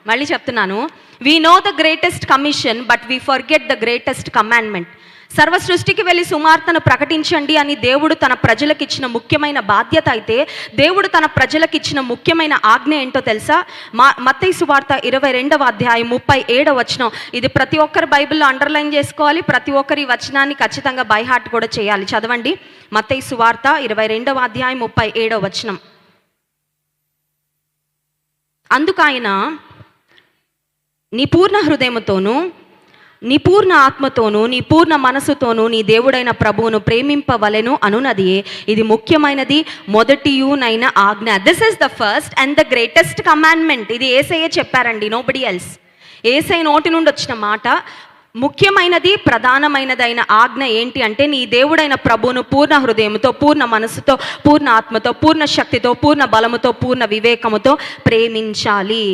మళ్ళీ చెప్తున్నాను, we know the greatest commission but we forget the greatest commandment. సర్వ సృష్టికి వెళ్ళి సువార్తను ప్రకటించండి అని దేవుడు తన ప్రజలకు ఇచ్చిన ముఖ్యమైన బాధ్యత అయితే, దేవుడు తన ప్రజలకు ఇచ్చిన ముఖ్యమైన ఆజ్ఞ ఏంటో తెలుసా? మత్తయి సువార్త 22వ అధ్యాయం 37వ వచనం. ఇది ప్రతి ఒక్కరు బైబిల్లో అండర్లైన్ చేసుకోవాలి, ప్రతి ఒక్కరు ఈ వచనాన్ని ఖచ్చితంగా బై హార్ట్ కూడా చేయాలి. చదవండి, మత్తయి సువార్త 22వ అధ్యాయం 37వ వచనం. అందుకైన నీ పూర్ణ హృదయముతోనూ, నీ పూర్ణ ఆత్మతోనూ, నీ పూర్ణ మనసుతోనూ నీ దేవుడైన ప్రభువును ప్రేమింపవలెను అనున్నది ఇది ముఖ్యమైనది మొదటియునైన ఆజ్ఞ. This is the first and the greatest commandment. ఇది యేసయ్య చెప్పారండి, నోబడి ఎల్స్. యేసయ్య నోటి నుండి వచ్చిన మాట. ముఖ్యమైనది, ప్రధానమైనదైన ఆజ్ఞ ఏంటి అంటే, నీ దేవుడైన ప్రభువును పూర్ణ హృదయంతో, పూర్ణ మనసుతో, పూర్ణ ఆత్మతో, పూర్ణ శక్తితో, పూర్ణ బలముతో, పూర్ణ వివేకముతో ప్రేమించాలి.